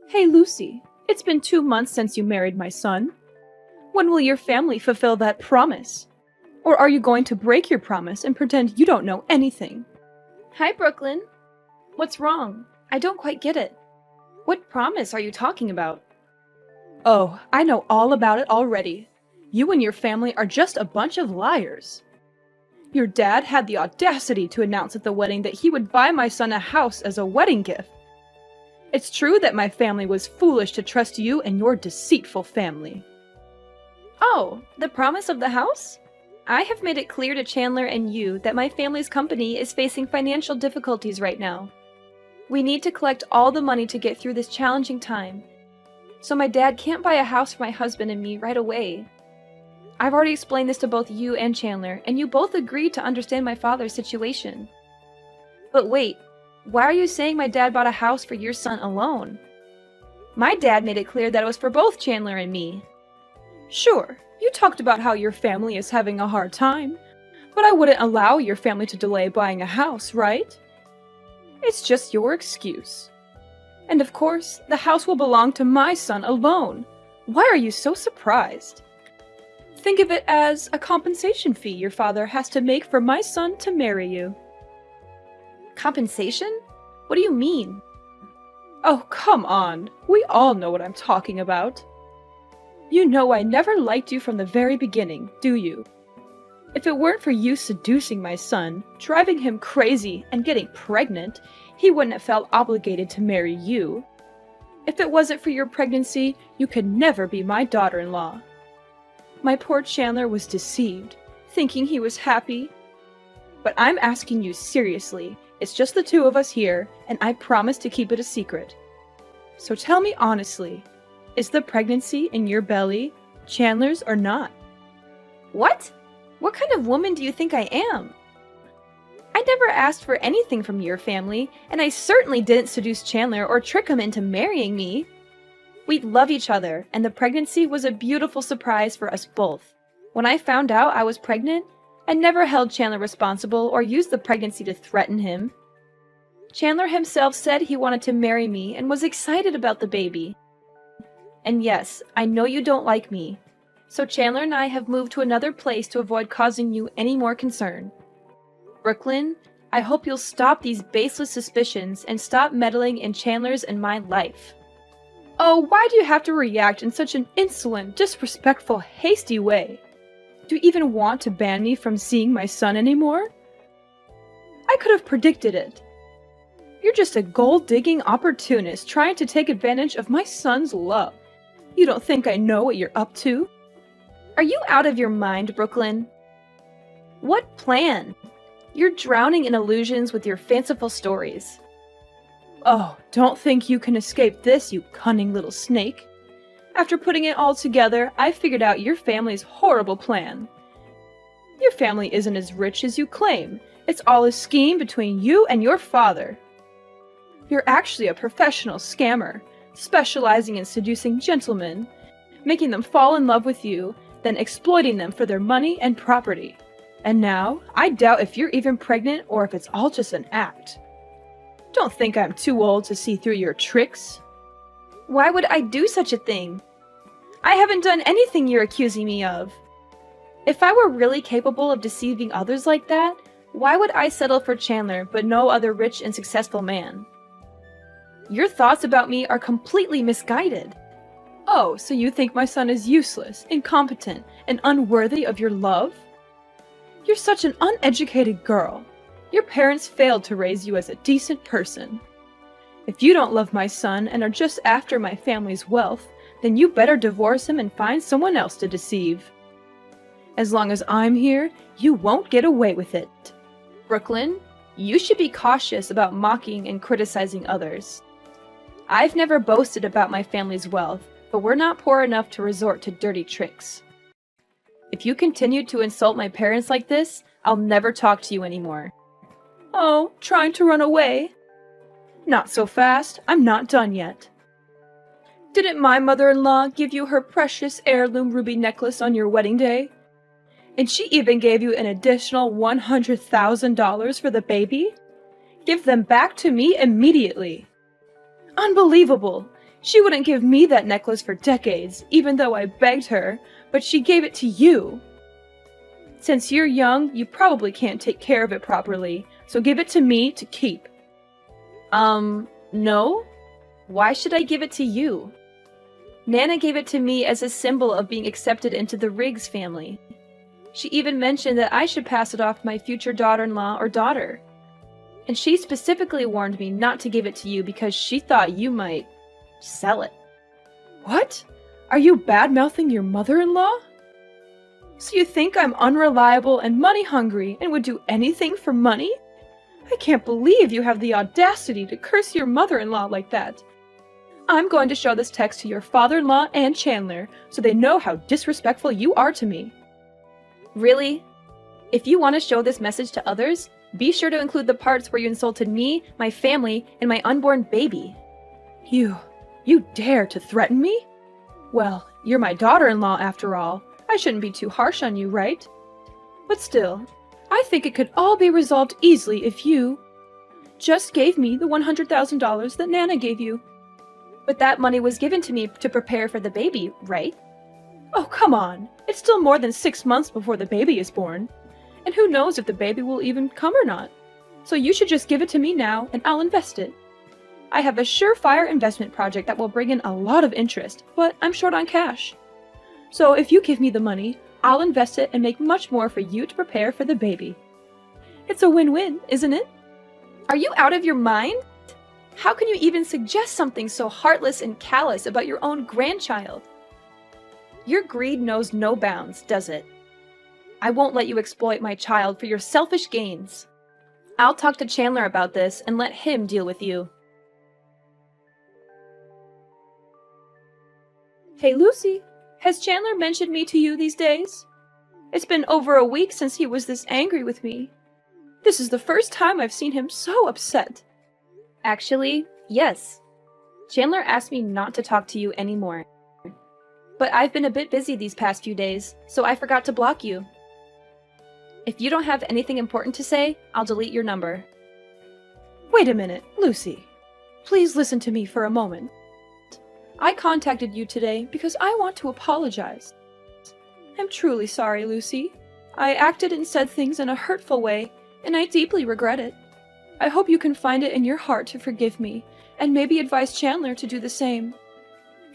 Hey Lucy, it's been 2 months since you married my son. When will your family fulfill that promise? Or are you going to break your promise and pretend you don't know anything? Hi, Brooklyn. What's wrong? I don't quite get it. What promise are you talking about? Oh, I know all about it already. You and your family are just a bunch of liars. Your dad had the audacity to announce at the wedding that he would buy my son a house as a wedding gift. It's true that my family was foolish to trust you and your deceitful family. Oh, the promise of the house? I have made it clear to Chandler and you that my family's company is facing financial difficulties right now. We need to collect all the money to get through this challenging time. So my dad can't buy a house for my husband and me right away. I've already explained this to both you and Chandler, and you both agreed to understand my father's situation. But wait, why are you saying my dad bought a house for your son alone? My dad made it clear that it was for both Chandler and me. Sure, you talked about how your family is having a hard time, but I wouldn't allow your family to delay buying a house, right? It's just your excuse. And of course, the house will belong to my son alone. Why are you so surprised? Think of it as a compensation fee your father has to make for my son to marry you. Compensation? What do you mean? Oh, come on. We all know what I'm talking about. You know I never liked you from the very beginning, do you? If it weren't for you seducing my son, driving him crazy, and getting pregnant, he wouldn't have felt obligated to marry you. If it wasn't for your pregnancy, you could never be my daughter-in-law. My poor Chandler was deceived, thinking he was happy. But I'm asking you seriously. It's just the two of us here, and I promise to keep it a secret. So tell me honestly, is the pregnancy in your belly Chandler's or not? What? What kind of woman do you think I am? I never asked for anything from your family, and I certainly didn't seduce Chandler or trick him into marrying me. We love each other, and the pregnancy was a beautiful surprise for us both. When I found out I was pregnant, I never held Chandler responsible or used the pregnancy to threaten him. Chandler himself said he wanted to marry me and was excited about the baby. And yes, I know you don't like me, so Chandler and I have moved to another place to avoid causing you any more concern. Brooklyn, I hope you'll stop these baseless suspicions and stop meddling in Chandler's and my life. Oh, why do you have to react in such an insolent, disrespectful, hasty way? Do you even want to ban me from seeing my son anymore? I could have predicted it. You're just a gold-digging opportunist trying to take advantage of my son's love. You don't think I know what you're up to? Are you out of your mind, Brooklyn? What plan? You're drowning in illusions with your fanciful stories. Oh, don't think you can escape this, you cunning little snake. After putting it all together, I figured out your family's horrible plan. Your family isn't as rich as you claim. It's all a scheme between you and your father. You're actually a professional scammer, specializing in seducing gentlemen, making them fall in love with you, then exploiting them for their money and property. And now, I doubt if you're even pregnant or if it's all just an act. Don't think I'm too old to see through your tricks. Why would I do such a thing? I haven't done anything you're accusing me of. If I were really capable of deceiving others like that, why would I settle for Chandler but no other rich and successful man? Your thoughts about me are completely misguided. Oh, so you think my son is useless, incompetent, and unworthy of your love? You're such an uneducated girl. Your parents failed to raise you as a decent person. If you don't love my son and are just after my family's wealth, then you better divorce him and find someone else to deceive. As long as I'm here, you won't get away with it. Brooklyn, you should be cautious about mocking and criticizing others. I've never boasted about my family's wealth, but we're not poor enough to resort to dirty tricks. If you continue to insult my parents like this, I'll never talk to you anymore. Oh, trying to run away? Not so fast, I'm not done yet. Didn't my mother-in-law give you her precious heirloom ruby necklace on your wedding day? And she even gave you an additional $100,000 for the baby? Give them back to me immediately. Unbelievable! She wouldn't give me that necklace for decades, even though I begged her, but she gave it to you. Since you're young, you probably can't take care of it properly, so give it to me to keep. No? Why should I give it to you? Nana gave it to me as a symbol of being accepted into the Riggs family. She even mentioned that I should pass it off to my future daughter-in-law or daughter. And she specifically warned me not to give it to you because she thought you might sell it. What? Are you bad-mouthing your mother-in-law? So you think I'm unreliable and money-hungry and would do anything for money? I can't believe you have the audacity to curse your mother-in-law like that. I'm going to show this text to your father-in-law and Chandler so they know how disrespectful you are to me. Really? If you want to show this message to others, be sure to include the parts where you insulted me, my family, and my unborn baby. You dare to threaten me? Well, you're my daughter-in-law after all. I shouldn't be too harsh on you, right? But still, I think it could all be resolved easily if you just gave me the $100,000 that Nana gave you. But that money was given to me to prepare for the baby, right? Oh, come on. It's still more than 6 months before the baby is born. And who knows if the baby will even come or not. So you should just give it to me now and I'll invest it. I have a surefire investment project that will bring in a lot of interest, but I'm short on cash. So if you give me the money, I'll invest it and make much more for you to prepare for the baby. It's a win-win, isn't it? Are you out of your mind? How can you even suggest something so heartless and callous about your own grandchild? Your greed knows no bounds, does it? I won't let you exploit my child for your selfish gains. I'll talk to Chandler about this and let him deal with you. Hey Lucy, has Chandler mentioned me to you these days? It's been over a week since he was this angry with me. This is the first time I've seen him so upset. Actually, yes. Chandler asked me not to talk to you anymore. But I've been a bit busy these past few days, so I forgot to block you. If you don't have anything important to say, I'll delete your number. Wait a minute, Lucy. Please listen to me for a moment. I contacted you today because I want to apologize. I'm truly sorry, Lucy. I acted and said things in a hurtful way, and I deeply regret it. I hope you can find it in your heart to forgive me, and maybe advise Chandler to do the same.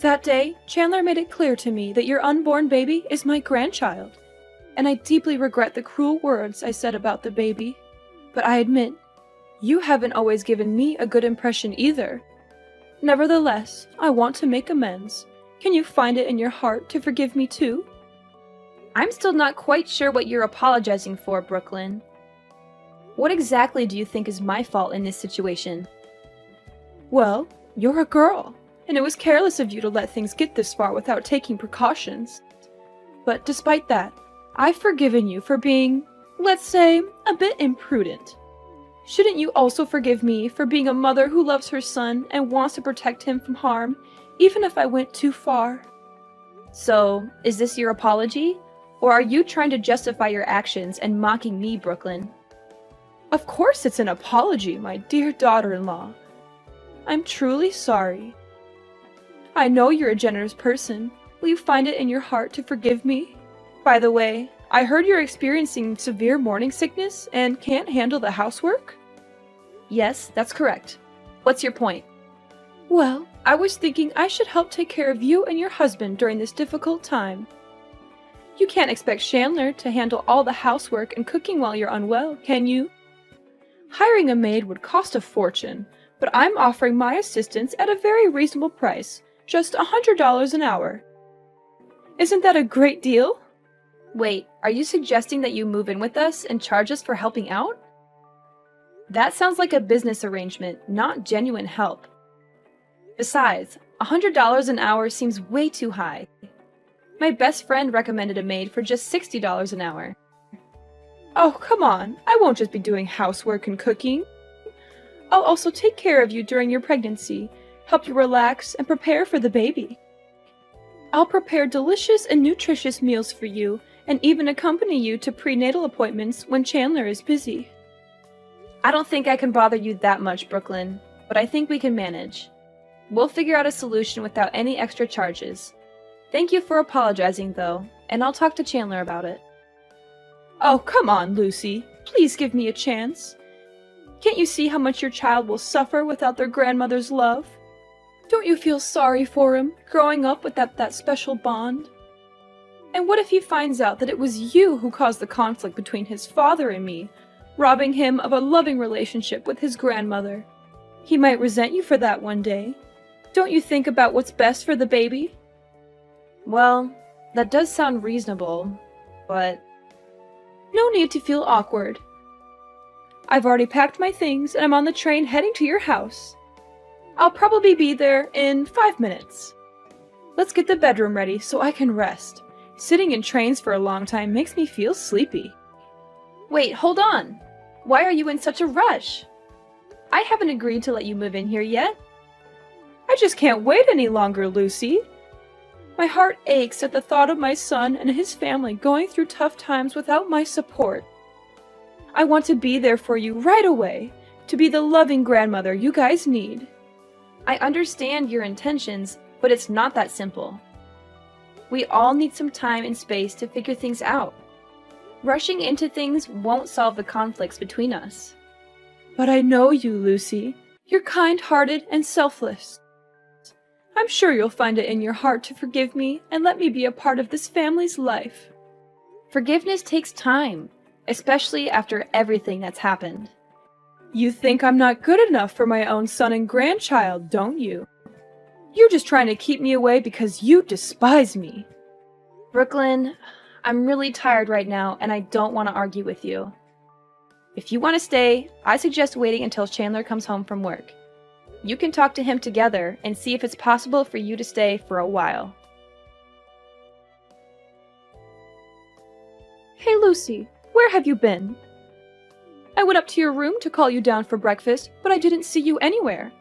That day, Chandler made it clear to me that your unborn baby is my grandchild, and I deeply regret the cruel words I said about the baby. But I admit, you haven't always given me a good impression either. Nevertheless, I want to make amends. Can you find it in your heart to forgive me too? I'm still not quite sure what you're apologizing for, Brooklyn. What exactly do you think is my fault in this situation? Well, you're a girl, and it was careless of you to let things get this far without taking precautions. But despite that, I've forgiven you for being, let's say, a bit imprudent. Shouldn't you also forgive me for being a mother who loves her son and wants to protect him from harm, even if I went too far? So, is this your apology? Or are you trying to justify your actions and mocking me, Brooklyn? Of course it's an apology, my dear daughter-in-law. I'm truly sorry. I know you're a generous person. Will you find it in your heart to forgive me? By the way, I heard you're experiencing severe morning sickness and can't handle the housework? Yes, that's correct. What's your point? Well, I was thinking I should help take care of you and your husband during this difficult time. You can't expect Chandler to handle all the housework and cooking while you're unwell, can you? Hiring a maid would cost a fortune, but I'm offering my assistance at a very reasonable price, just $100 an hour. Isn't that a great deal? Wait, are you suggesting that you move in with us and charge us for helping out? That sounds like a business arrangement, not genuine help. Besides, $100 an hour seems way too high. My best friend recommended a maid for just $60 an hour. Oh, come on. I won't just be doing housework and cooking. I'll also take care of you during your pregnancy, help you relax, and prepare for the baby. I'll prepare delicious and nutritious meals for you, and even accompany you to prenatal appointments when Chandler is busy. I don't think I can bother you that much, Brooklyn, but I think we can manage. We'll figure out a solution without any extra charges. Thank you for apologizing, though, and I'll talk to Chandler about it. Oh, come on, Lucy. Please give me a chance. Can't you see how much your child will suffer without their grandmother's love? Don't you feel sorry for him, growing up without that special bond? And what if he finds out that it was you who caused the conflict between his father and me, robbing him of a loving relationship with his grandmother? He might resent you for that one day. Don't you think about what's best for the baby? Well, that does sound reasonable, but... No need to feel awkward. I've already packed my things and I'm on the train heading to your house. I'll probably be there in 5 minutes. Let's get the bedroom ready so I can rest. Sitting in trains for a long time makes me feel sleepy. Wait, hold on! Why are you in such a rush? I haven't agreed to let you move in here yet. I just can't wait any longer, Lucy. My heart aches at the thought of my son and his family going through tough times without my support. I want to be there for you right away, to be the loving grandmother you guys need. I understand your intentions, but it's not that simple. We all need some time and space to figure things out. Rushing into things won't solve the conflicts between us. But I know you, Lucy. You're kind-hearted and selfless. I'm sure you'll find it in your heart to forgive me and let me be a part of this family's life. Forgiveness takes time, especially after everything that's happened. You think I'm not good enough for my own son and grandchild, don't you? You're just trying to keep me away because you despise me. Brooklyn, I'm really tired right now and I don't want to argue with you. If you want to stay, I suggest waiting until Chandler comes home from work. You can talk to him together and see if it's possible for you to stay for a while. Hey, Lucy, where have you been? I went up to your room to call you down for breakfast, but I didn't see you anywhere.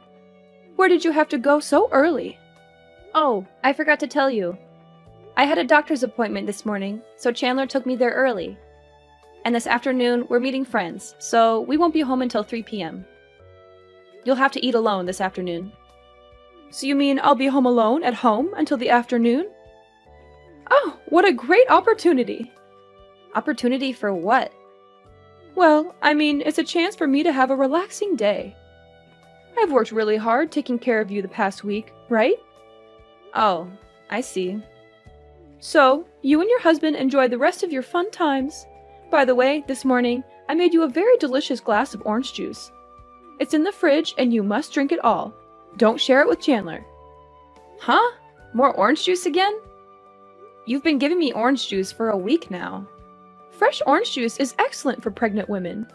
Where did you have to go so early? Oh, I forgot to tell you. I had a doctor's appointment this morning, so Chandler took me there early. And this afternoon, we're meeting friends, so we won't be home until 3 p.m. You'll have to eat alone this afternoon. So you mean I'll be home alone at home until the afternoon? Oh, what a great opportunity! Opportunity for what? Well, I mean, it's a chance for me to have a relaxing day. I've worked really hard taking care of you the past week, right? Oh, I see. So, you and your husband enjoy the rest of your fun times. By the way, this morning, I made you a very delicious glass of orange juice. It's in the fridge and you must drink it all. Don't share it with Chandler. Huh? More orange juice again? You've been giving me orange juice for a week now. Fresh orange juice is excellent for pregnant women.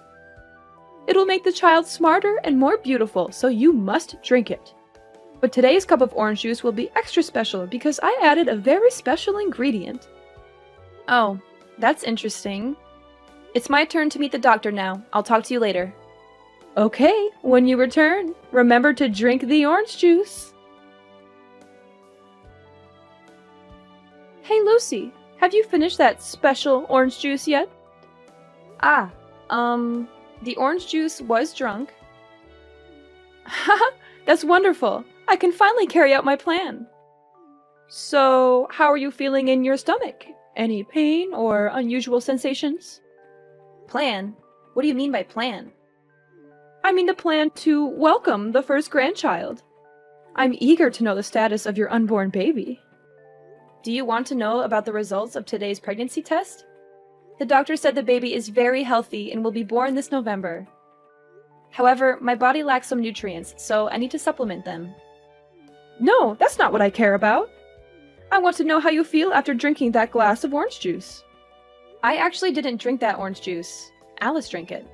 It'll make the child smarter and more beautiful, so you must drink it. But today's cup of orange juice will be extra special because I added a very special ingredient. Oh, that's interesting. It's my turn to meet the doctor now. I'll talk to you later. Okay, when you return, remember to drink the orange juice. Hey, Lucy, have you finished that special orange juice yet? The orange juice was drunk. Haha, that's wonderful. I can finally carry out my plan. So, how are you feeling in your stomach? Any pain or unusual sensations? Plan? What do you mean by plan? I mean the plan to welcome the first grandchild. I'm eager to know the status of your unborn baby. Do you want to know about the results of today's pregnancy test? The doctor said the baby is very healthy and will be born this November. However, my body lacks some nutrients, so I need to supplement them. No, that's not what I care about. I want to know how you feel after drinking that glass of orange juice. I actually didn't drink that orange juice. Alice drank it.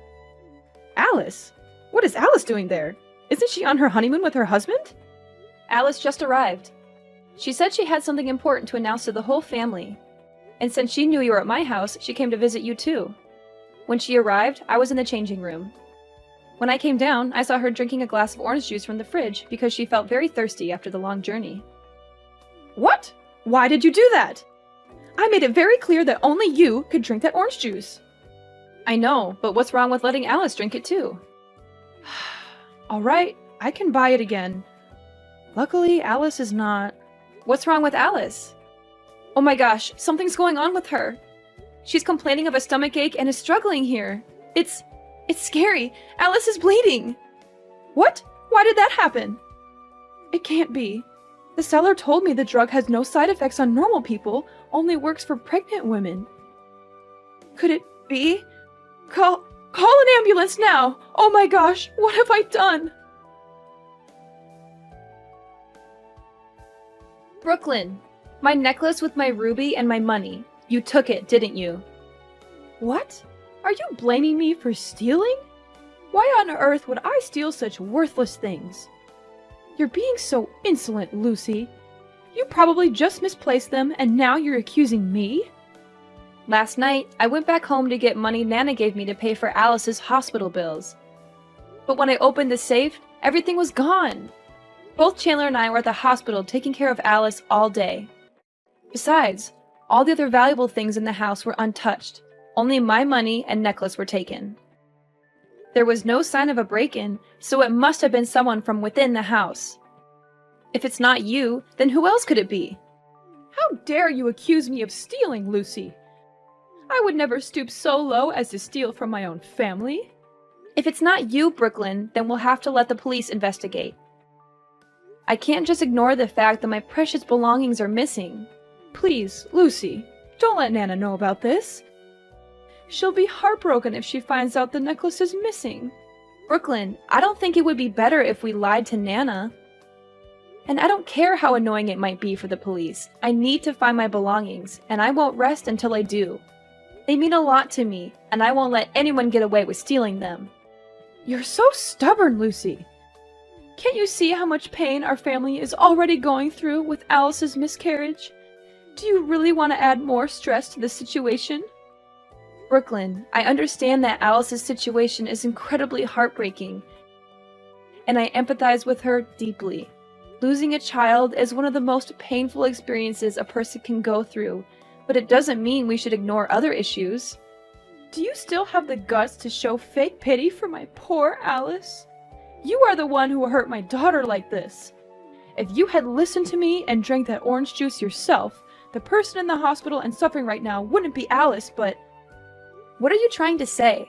Alice? What is Alice doing there? Isn't she on her honeymoon with her husband? Alice just arrived. She said she had something important to announce to the whole family. And since she knew you were at my house, she came to visit you too. When she arrived, I was in the changing room. When I came down, I saw her drinking a glass of orange juice from the fridge because she felt very thirsty after the long journey. What? Why did you do that? I made it very clear that only you could drink that orange juice. I know, but what's wrong with letting Alice drink it too? All right, I can buy it again. Luckily, Alice is not. What's wrong with Alice? Oh my gosh, something's going on with her. She's complaining of a stomachache and is struggling here. It's scary. Alice is bleeding. What? Why did that happen? It can't be. The seller told me the drug has no side effects on normal people, only works for pregnant women. Could it be? Call an ambulance now! Oh my gosh, what have I done? Brooklyn, my necklace with my ruby and my money. You took it, didn't you? What? Are you blaming me for stealing? Why on earth would I steal such worthless things? You're being so insolent, Lucy. You probably just misplaced them and now you're accusing me? Last night, I went back home to get money Nana gave me to pay for Alice's hospital bills. But when I opened the safe, everything was gone. Both Chandler and I were at the hospital taking care of Alice all day. Besides, all the other valuable things in the house were untouched. Only my money and necklace were taken. There was no sign of a break-in, so it must have been someone from within the house. If it's not you, then who else could it be? How dare you accuse me of stealing, Lucy? I would never stoop so low as to steal from my own family. If it's not you, Brooklyn, then we'll have to let the police investigate. I can't just ignore the fact that my precious belongings are missing. Please, Lucy, don't let Nana know about this. She'll be heartbroken if she finds out the necklace is missing. Brooklyn, I don't think it would be better if we lied to Nana. And I don't care how annoying it might be for the police. I need to find my belongings, and I won't rest until I do. They mean a lot to me, and I won't let anyone get away with stealing them. You're so stubborn, Lucy. Can't you see how much pain our family is already going through with Alice's miscarriage? Do you really want to add more stress to the situation? Brooklyn, I understand that Alice's situation is incredibly heartbreaking, and I empathize with her deeply. Losing a child is one of the most painful experiences a person can go through, but it doesn't mean we should ignore other issues. Do you still have the guts to show fake pity for my poor Alice? You are the one who hurt my daughter like this. If you had listened to me and drank that orange juice yourself, the person in the hospital and suffering right now wouldn't be Alice, but... What are you trying to say?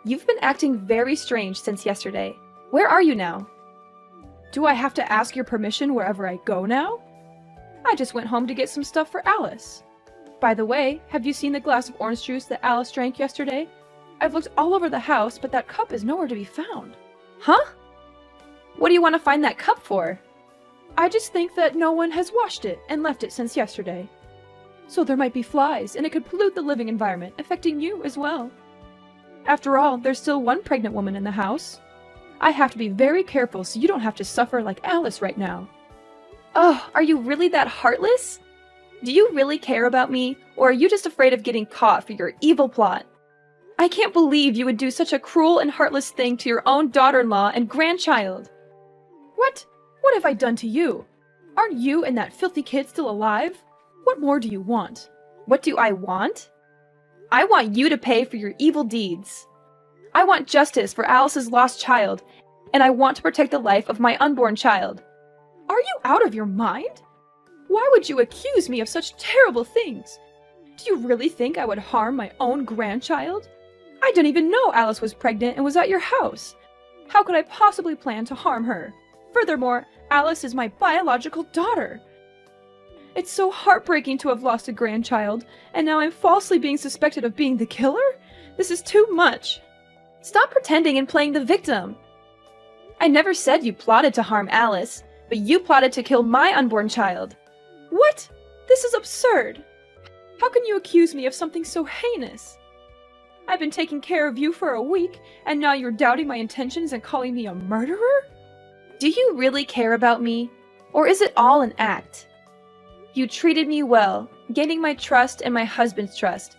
You've been acting very strange since yesterday. Where are you now? Do I have to ask your permission wherever I go now? I just went home to get some stuff for Alice. By the way, have you seen the glass of orange juice that Alice drank yesterday? I've looked all over the house, but that cup is nowhere to be found. Huh? What do you want to find that cup for? I just think that no one has washed it and left it since yesterday. So there might be flies, and it could pollute the living environment, affecting you as well. After all, there's still one pregnant woman in the house. I have to be very careful so you don't have to suffer like Alice right now. Oh, are you really that heartless? Do you really care about me, or are you just afraid of getting caught for your evil plot? I can't believe you would do such a cruel and heartless thing to your own daughter-in-law and grandchild. What? What have I done to you? Aren't you and that filthy kid still alive? What more do you want? What do I want? I want you to pay for your evil deeds. I want justice for Alice's lost child, and I want to protect the life of my unborn child. Are you out of your mind? Why would you accuse me of such terrible things? Do you really think I would harm my own grandchild? I didn't even know Alice was pregnant and was at your house. How could I possibly plan to harm her? Furthermore, Alice is my biological daughter. It's so heartbreaking to have lost a grandchild, and now I'm falsely being suspected of being the killer? This is too much. Stop pretending and playing the victim. I never said you plotted to harm Alice, but you plotted to kill my unborn child. What? This is absurd. How can you accuse me of something so heinous? I've been taking care of you for a week, and now you're doubting my intentions and calling me a murderer? Do you really care about me, or is it all an act? You treated me well, gaining my trust and my husband's trust,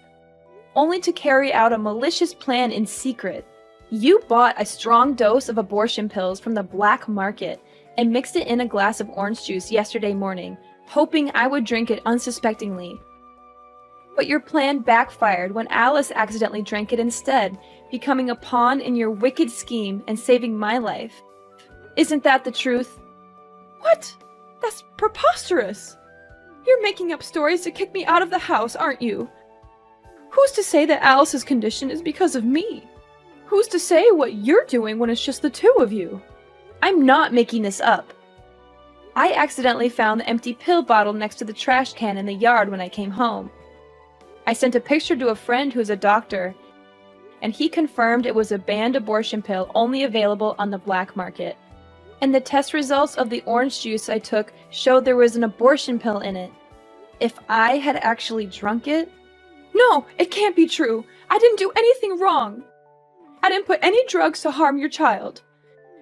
only to carry out a malicious plan in secret. You bought a strong dose of abortion pills from the black market and mixed it in a glass of orange juice yesterday morning, hoping I would drink it unsuspectingly. But your plan backfired when Alice accidentally drank it instead, becoming a pawn in your wicked scheme and saving my life. Isn't that the truth? What? That's preposterous! You're making up stories to kick me out of the house, aren't you? Who's to say that Alice's condition is because of me? Who's to say what you're doing when it's just the two of you? I'm not making this up. I accidentally found the empty pill bottle next to the trash can in the yard when I came home. I sent a picture to a friend who's a doctor, and he confirmed it was a banned abortion pill only available on the black market. And the test results of the orange juice I took showed there was an abortion pill in it. If I had actually drunk it... No, it can't be true. I didn't do anything wrong. I didn't put any drugs to harm your child.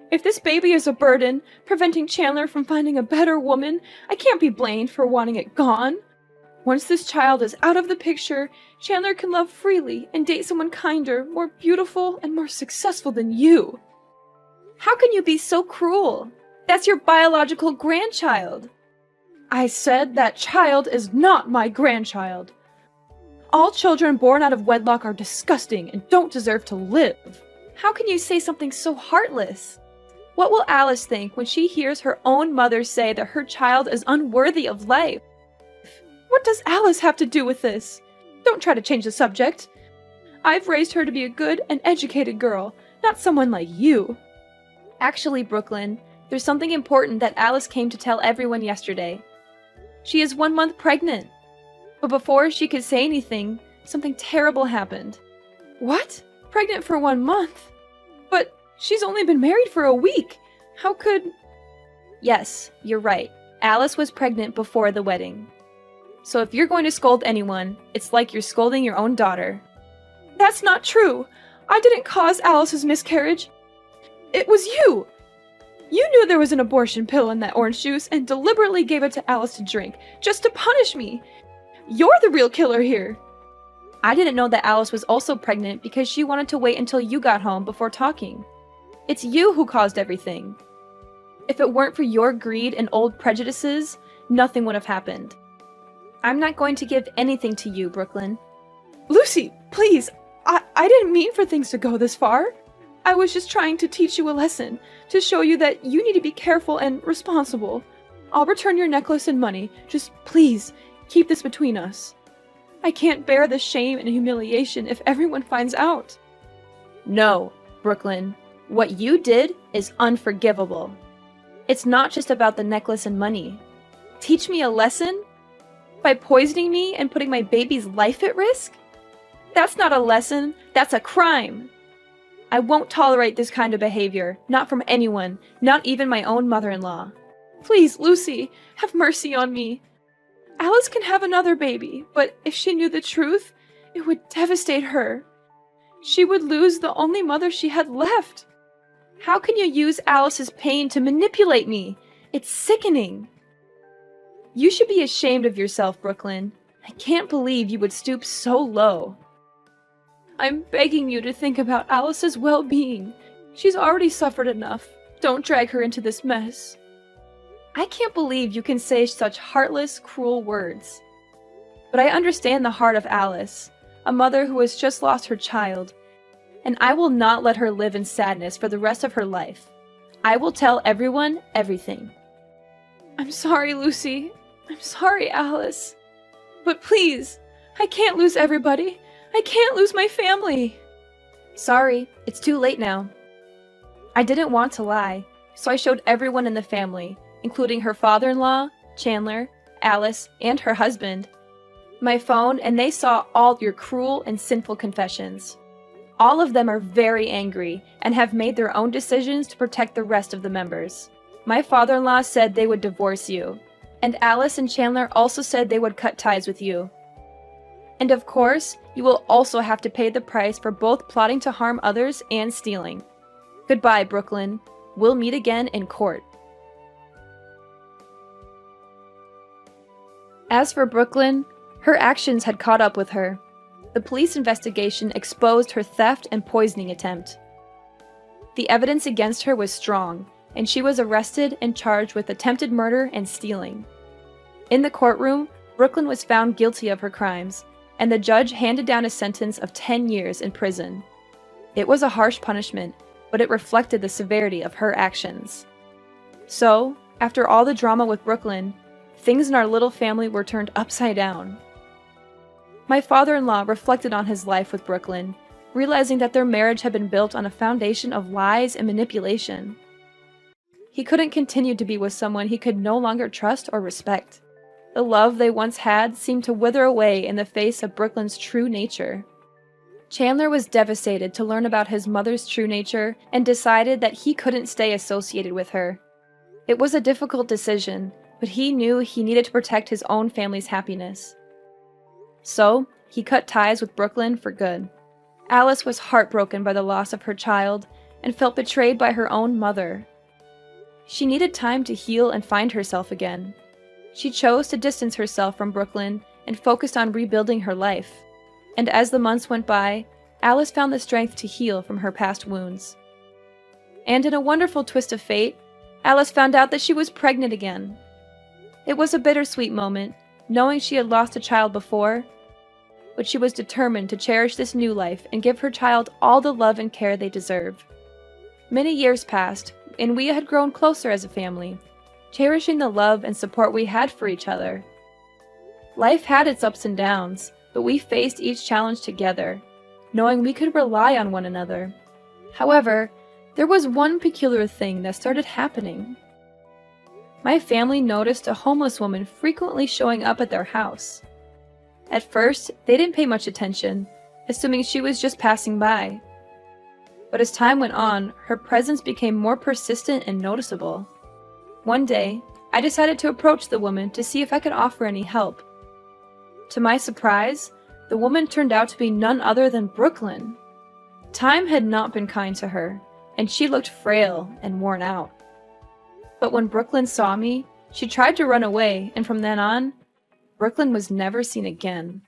If this baby is a burden, preventing Chandler from finding a better woman, I can't be blamed for wanting it gone. Once this child is out of the picture, Chandler can love freely and date someone kinder, more beautiful, and more successful than you. How can you be so cruel? That's your biological grandchild. I said that child is not my grandchild. All children born out of wedlock are disgusting and don't deserve to live. How can you say something so heartless? What will Alice think when she hears her own mother say that her child is unworthy of life? What does Alice have to do with this? Don't try to change the subject. I've raised her to be a good and educated girl, not someone like you. Actually, Brooklyn, there's something important that Alice came to tell everyone yesterday. She is 1 month pregnant. But before she could say anything, something terrible happened. What? Pregnant for 1 month? But she's only been married for a week. How could... Yes, you're right. Alice was pregnant before the wedding. So if you're going to scold anyone, it's like you're scolding your own daughter. That's not true. I didn't cause Alice's miscarriage. It was you. You knew there was an abortion pill in that orange juice and deliberately gave it to Alice to drink, just to punish me. You're the real killer here. I didn't know that Alice was also pregnant because she wanted to wait until you got home before talking. It's you who caused everything. If it weren't for your greed and old prejudices, nothing would have happened. I'm not going to give anything to you, Brooklyn. Lucy, please. I didn't mean for things to go this far. I was just trying to teach you a lesson, to show you that you need to be careful and responsible. I'll return your necklace and money. Just please, keep this between us. I can't bear the shame and humiliation if everyone finds out. No, Brooklyn. What you did is unforgivable. It's not just about the necklace and money. Teach me a lesson? By poisoning me and putting my baby's life at risk? That's not a lesson, that's a crime. I won't tolerate this kind of behavior, not from anyone, not even my own mother-in-law. Please, Lucy, have mercy on me. Alice can have another baby, but if she knew the truth, it would devastate her. She would lose the only mother she had left. How can you use Alice's pain to manipulate me? It's sickening. You should be ashamed of yourself, Brooklyn. I can't believe you would stoop so low. I'm begging you to think about Alice's well-being. She's already suffered enough. Don't drag her into this mess. I can't believe you can say such heartless, cruel words. But I understand the heart of Alice, a mother who has just lost her child, and I will not let her live in sadness for the rest of her life. I will tell everyone everything. I'm sorry, Lucy. I'm sorry, Alice. But please, I can't lose everybody. I can't lose my family. Sorry, it's too late now. I didn't want to lie, so I showed everyone in the family, including her father-in-law, Chandler, Alice, and her husband, my phone, and they saw all your cruel and sinful confessions. All of them are very angry and have made their own decisions to protect the rest of the members. My father-in-law said they would divorce you, and Alice and Chandler also said they would cut ties with you. And of course, you will also have to pay the price for both plotting to harm others and stealing. Goodbye, Brooklyn. We'll meet again in court. As for Brooklyn, her actions had caught up with her. The police investigation exposed her theft and poisoning attempt. The evidence against her was strong, and she was arrested and charged with attempted murder and stealing. In the courtroom, Brooklyn was found guilty of her crimes, and the judge handed down a sentence of 10 years in prison. It was a harsh punishment, but it reflected the severity of her actions. So, After all the drama with Brooklyn, things in our little family were turned upside down. My father-in-law reflected on his life with Brooklyn, realizing that their marriage had been built on a foundation of lies and manipulation. He couldn't continue to be with someone he could no longer trust or respect. The love they once had seemed to wither away in the face of Brooklyn's true nature. Chandler was devastated to learn about his mother's true nature and decided that he couldn't stay associated with her. It was a difficult decision, but he knew he needed to protect his own family's happiness. So, he cut ties with Brooklyn for good. Alice was heartbroken by the loss of her child and felt betrayed by her own mother. She needed time to heal and find herself again. She chose to distance herself from Brooklyn and focused on rebuilding her life. And as the months went by, Alice found the strength to heal from her past wounds. And in a wonderful twist of fate, Alice found out that she was pregnant again. It was a bittersweet moment, knowing she had lost a child before, but she was determined to cherish this new life and give her child all the love and care they deserve. Many years passed, and we had grown closer as a family, cherishing the love and support we had for each other. Life had its ups and downs, but we faced each challenge together, knowing we could rely on one another. However, there was one peculiar thing that started happening. My family noticed a homeless woman frequently showing up at their house. At first, they didn't pay much attention, assuming she was just passing by. But as time went on, her presence became more persistent and noticeable. One day, I decided to approach the woman to see if I could offer any help. To my surprise, the woman turned out to be none other than Brooklyn. Time had not been kind to her, and she looked frail and worn out. But when Brooklyn saw me, she tried to run away, and from then on, Brooklyn was never seen again.